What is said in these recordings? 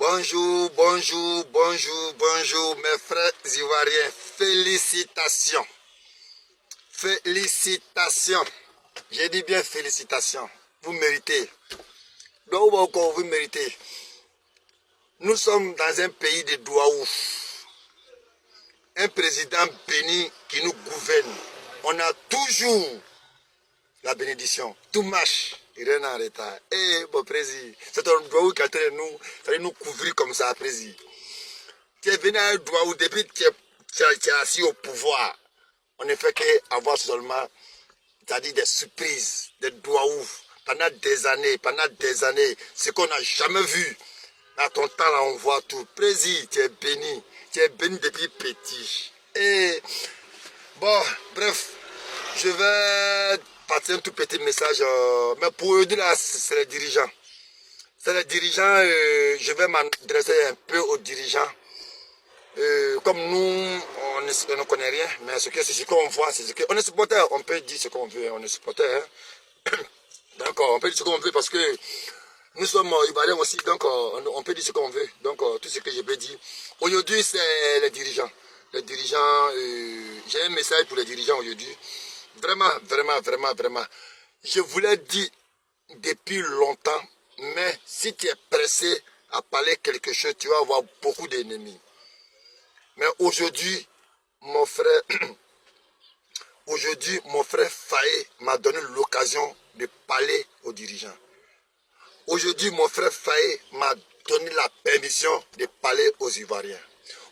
Bonjour, bonjour, bonjour, bonjour, mes frères ivoiriens. Félicitations. Félicitations. J'ai dit bien félicitations. Vous méritez. Donc, encore, vous méritez. Nous sommes dans un pays de Douaouf. Un président béni qui nous gouverne. On a toujours la bénédiction. Tout marche. Il est en retard. Eh, bon président, c'est un Douaouf qui a nous couvrir comme ça, président. Tu es venu à un Douaouf depuis que tu es assis au pouvoir. On ne fait qu'avoir seulement, c'est-à-dire des surprises, des Douaouf. Pendant des années, ce qu'on n'a jamais vu. À ton temps, là, on voit tout. Président, tu es béni. Tu es béni depuis petit. Et bon, bref, je vais passer un tout petit message. Mais pour eux, là, c'est les dirigeants. C'est les dirigeants, je vais m'adresser un peu aux dirigeants. Comme nous, on ne connaît rien, mais c'est ce qu'on voit, c'est ce qu'on est supporter. On peut dire ce qu'on veut, on est supporter. Hein? D'accord, on peut dire ce qu'on veut parce que nous sommes Ivoiriens aussi, donc on peut dire ce qu'on veut. Donc tout ce que je peux dire. Aujourd'hui, c'est les dirigeants. Les dirigeants, j'ai un message pour les dirigeants aujourd'hui. Vraiment, vraiment, vraiment, vraiment. Je vous l'ai dit depuis longtemps, mais si tu es pressé à parler quelque chose, tu vas avoir beaucoup d'ennemis. Mais aujourd'hui, mon frère Faye m'a donné l'occasion de parler aux dirigeants. Aujourd'hui, mon frère Faye m'a donné la permission de parler aux Ivoiriens.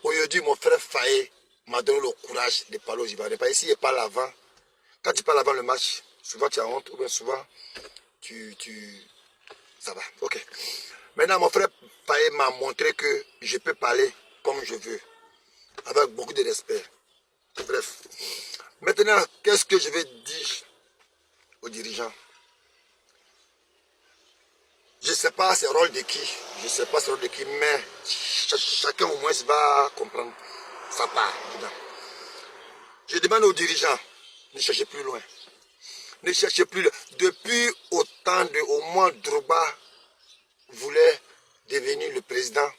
Aujourd'hui, mon frère Faye m'a donné le courage de parler aux Ivoiriens. Parce que s'il parle avant, quand tu parles avant le match, souvent tu as honte, ou bien souvent ça va, ok. Maintenant, mon frère Faye m'a montré que je peux parler comme je veux, avec beaucoup de respect. Bref. Maintenant, qu'est-ce que je vais dire aux dirigeants? Je ne sais pas c'est le rôle de qui, mais chacun au moins va comprendre sa part dedans. Je demande aux dirigeants, ne cherchez plus loin. Ne cherchez plus loin. Depuis autant de, au moins Drogba voulait devenir le président,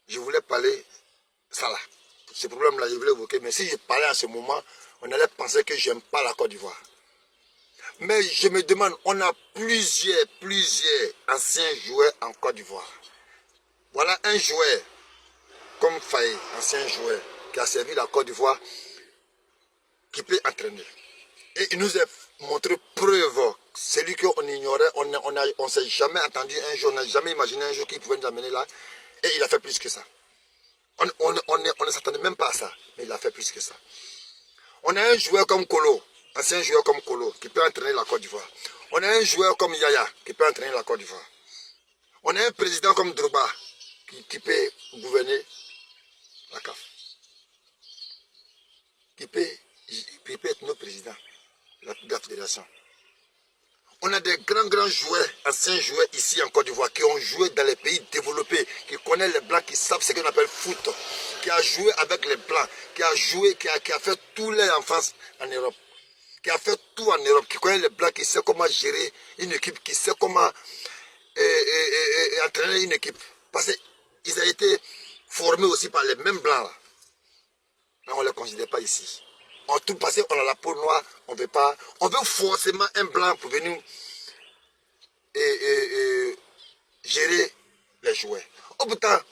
je voulais parler ça là. Ce problème-là, je voulais évoquer, mais si je parlais à ce moment, on allait penser que je n'aime pas la Côte d'Ivoire. Mais je me demande, on a plusieurs anciens joueurs en Côte d'Ivoire. Voilà un joueur comme Faye, ancien joueur, qui a servi la Côte d'Ivoire, qui peut entraîner. Et il nous a montré preuve, celui qu'on ignorait, on ne s'est jamais entendu un jour, on n'a jamais imaginé un jour qu'il pouvait nous amener là, et il a fait plus que ça. On ne s'attendait même pas à ça, mais il a fait plus que ça. On a un joueur comme Kolo, ancien joueur comme Kolo, qui peut entraîner la Côte d'Ivoire. On a un joueur comme Yaya, qui peut entraîner la Côte d'Ivoire. On a un président comme Drogba, qui peut gouverner la CAF. Qui peut être notre président de la fédération. On a des grands joueurs, anciens joueurs ici en Côte d'Ivoire, qui ont joué dans les pays développés, qui connaissent les Blancs, qui savent ce qu'on appelle foot, qui a joué avec les Blancs, qui a joué, qui a fait tous les enfances en Europe, qui a fait tout en Europe, qui connaît les Blancs, qui sait comment gérer une équipe, qui sait comment entraîner une équipe. Parce qu'ils ont été formés aussi par les mêmes Blancs là. Mais on ne les considère pas ici. En tout passé, on a la peau noire, on veut pas. On veut forcément un blanc pour venir gérer les joueurs. Oh putain,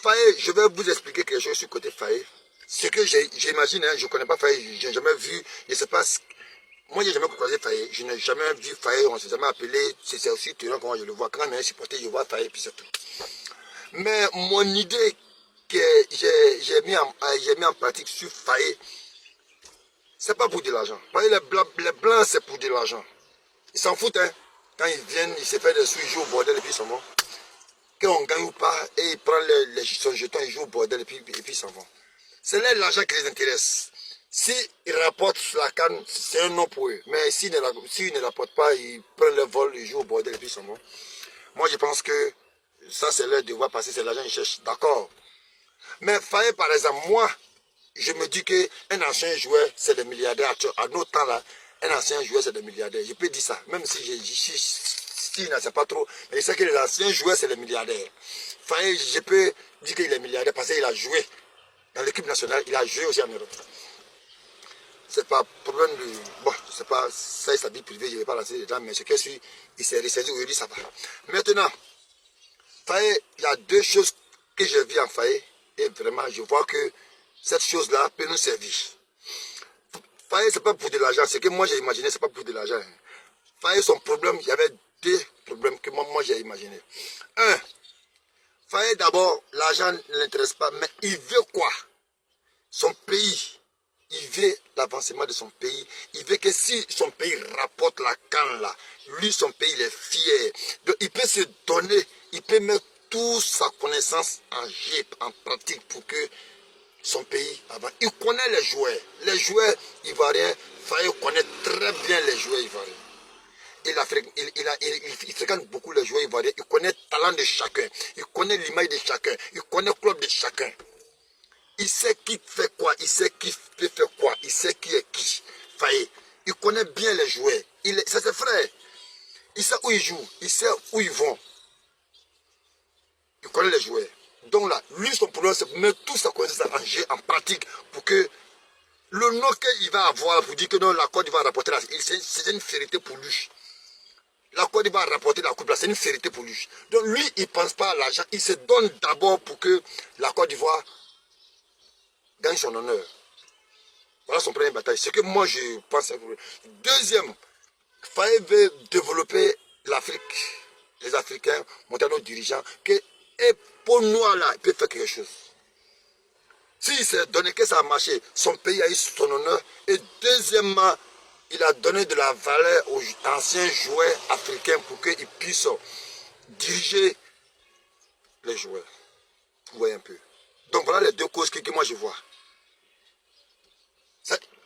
Faye, je vais vous expliquer quelque chose sur le côté Faye. Ce que j'imagine, hein, je ne connais pas Faye, je n'ai jamais vu, je ne sais pas. Moi, je n'ai jamais croisé Faye, je n'ai jamais vu Faye, on ne s'est jamais appelé. C'est aussi tout comment je le vois. Quand on est supporté, je vois Faye, puis c'est tout. Mais mon idée que j'ai mis en pratique sur Faye, c'est pas pour de l'argent. Les blancs, c'est pour de l'argent. Ils s'en foutent, hein. Quand ils viennent, ils se font des sous, ils jouent au bordel et puis ils s'en vont. Quand on gagne ou pas, et ils prennent son jeton, ils jouent au bordel et puis ils s'en vont. C'est l'argent qui les intéresse. S'ils rapportent la canne, c'est un nom pour eux. Mais s'ils ne rapportent pas, ils prennent le vol, ils jouent au bordel et puis ils s'en vont. Moi, je pense que ça, c'est leur devoir parce que c'est l'argent qu'ils cherchent. D'accord. Mais Faye, par exemple, moi, je me dis qu'un ancien joueur, c'est des milliardaires. À nos temps, là, un ancien joueur, c'est des milliardaires. Je peux dire ça. Même si style, c'est pas trop. Mais je sais que les anciens joueurs, c'est les milliardaires. Faye, je peux dire qu'il est milliardaire parce qu'il a joué dans l'équipe nationale, il a joué aussi en Europe. C'est pas problème de... Bon, je sais pas, ça c'est sa vie privée, je ne vais pas lancer les gens, mais ce que je suis, il s'est ressaisi aujourd'hui, ça va. Maintenant, Faye, il y a deux choses que j'ai vues en Faye, et vraiment, je vois que cette chose-là peut nous servir. Faye, c'est pas pour de l'argent, ce que moi j'ai imaginé, c'est pas pour de l'argent. Faye, son problème, il y avait deux problèmes que moi j'ai imaginé. Un, Faye, d'abord, l'argent ne l'intéresse pas, mais il veut quoi? Son pays. Il veut l'avancement de son pays. Il veut que si son pays rapporte la canne là, lui, son pays, il est fier. Donc, il peut se donner, il peut mettre toute sa connaissance en jeu, en pratique pour que son pays avance. Il connaît les joueurs. Les joueurs ivoiriens, Faye connaît très bien les joueurs ivoiriens. Il fréquente beaucoup les joueurs ivoiriens. Il connaît le talent de chacun. Il connaît l'image de chacun. Il connaît le club de chacun. Il sait qui fait quoi, il sait qui peut faire quoi, il sait qui est qui. Faye, il connaît bien les joueurs. C'est ses frères. Il sait où ils jouent, il sait où ils vont. Il connaît les joueurs. Donc là, lui, son problème, c'est de mettre tout sa connaissance en jeu, en pratique, pour que le nom qu'il va avoir, pour dire que non, la Côte d'Ivoire va rapporter, c'est une vérité pour lui. La Côte d'Ivoire va rapporter la coupe, c'est une vérité pour lui. Donc lui, il ne pense pas à l'argent, il se donne d'abord pour que la Côte d'Ivoire gagne son honneur. Voilà son premier bataille. C'est que moi je pense. Deuxième, Faye veut développer l'Afrique, les Africains, monter nos dirigeants, que et pour nous là, il peut faire quelque chose. S'il s'est donné que ça a marché, son pays a eu son honneur. Et deuxièmement, il a donné de la valeur aux anciens joueurs africains pour qu'ils puissent diriger les joueurs. Vous voyez un peu. Donc voilà les deux causes que moi je vois.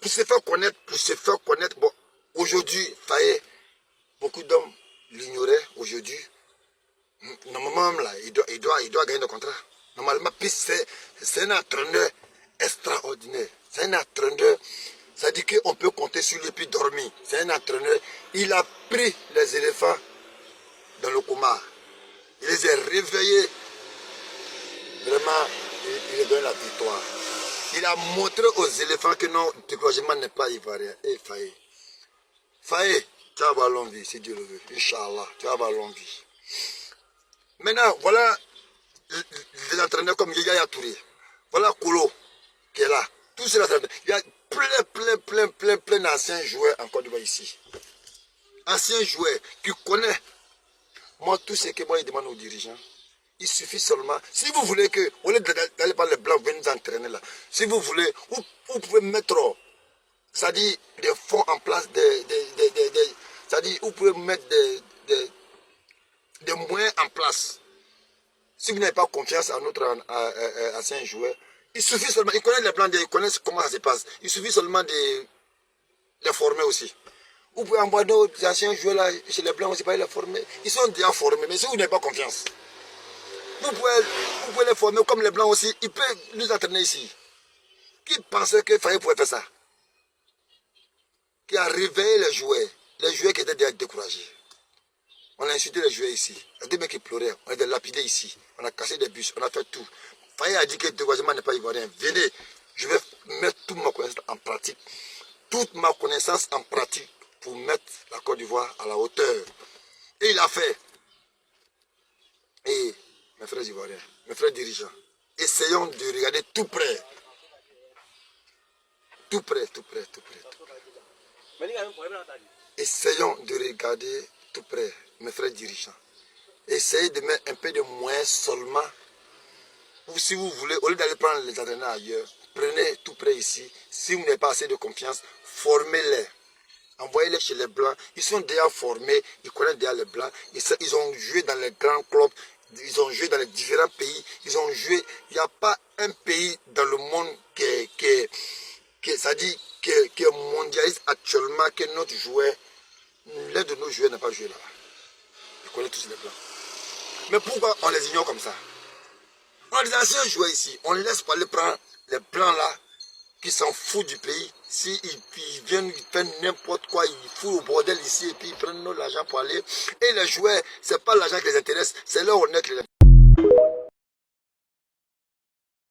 Pour se faire connaître, bon, aujourd'hui, Faye, beaucoup d'hommes l'ignoraient aujourd'hui. Normalement, là, il doit gagner le contrat. Normalement, c'est un entraîneur extraordinaire. C'est un entraîneur, ça dit qu'on peut compter sur lui puis dormir. C'est un entraîneur. Il a pris les éléphants dans le coma. Il les a réveillés. Vraiment, il les donne la victoire. Il a montré aux éléphants que non, le découragement n'est pas ivoirien. Et Faye. Faye, tu vas avoir longue vie, si Dieu le veut. Inch'Allah, tu vas avoir longue vie. Maintenant, voilà les entraîneurs comme Yaya Touré. Voilà Kolo qui est là. Tous ces entraîneurs. Il y a plein d'anciens joueurs en Côte d'Ivoire ici. Anciens joueurs qui connaissent. Moi, tout ce que moi, je demande aux dirigeants. Il suffit seulement, si vous voulez que, au lieu d'aller par les blancs, venir nous entraîner là, si vous voulez, vous pouvez mettre, c'est-à-dire des fonds en place, c'est-à-dire vous pouvez mettre des moyens en place. Si vous n'avez pas confiance à notre ancien joueur, il suffit seulement, ils connaissent les blancs, ils connaissent comment ça se passe, il suffit seulement de les former aussi. Vous pouvez envoyer nos anciens joueurs là, chez les blancs aussi, pas les former, ils sont déjà formés, mais si vous n'avez pas confiance, vous pouvez les former comme les blancs aussi. Ils peuvent nous entraîner ici. Qui pensait que Faye pouvait faire ça? Qui a réveillé les joueurs qui étaient déjà découragés. On a insulté les joueurs ici. Il y a des mecs qui pleuraient. On a des lapidés ici. On a cassé des bus. On a fait tout. Faye a dit que le découragement n'est pas ivoirien. Venez, je vais mettre toute ma connaissance en pratique. Toute ma connaissance en pratique pour mettre la Côte d'Ivoire à la hauteur. Et il a fait. Et mes frères ivoiriens, mes frères dirigeants, essayons de regarder tout près. Tout près. Essayons de regarder tout près, mes frères dirigeants. Essayez de mettre un peu de moyens seulement. Ou si vous voulez, au lieu d'aller prendre les entraîneurs ailleurs, prenez tout près ici. Si vous n'avez pas assez de confiance, formez-les. Envoyez-les chez les blancs. Ils sont déjà formés, ils connaissent déjà les blancs. Ils ont joué dans les grands clubs. Ils ont joué dans les différents pays. Ils ont joué. Il n'y a pas un pays dans le monde qui est mondialiste actuellement que notre joueur, l'un de nos joueurs n'a pas joué là-bas. Ils connaissent tous les blancs. Mais pourquoi on les ignore comme ça? On a des anciens joueurs ici. On laisse pas aller prendre les blancs là qui s'en foutent du pays. S'ils viennent, ils font n'importe quoi, ils foutent au bordel ici et puis ils prennent l'argent pour aller. Et les joueurs, ce n'est pas l'argent qui les intéresse, c'est leur honneur qui les intéresse.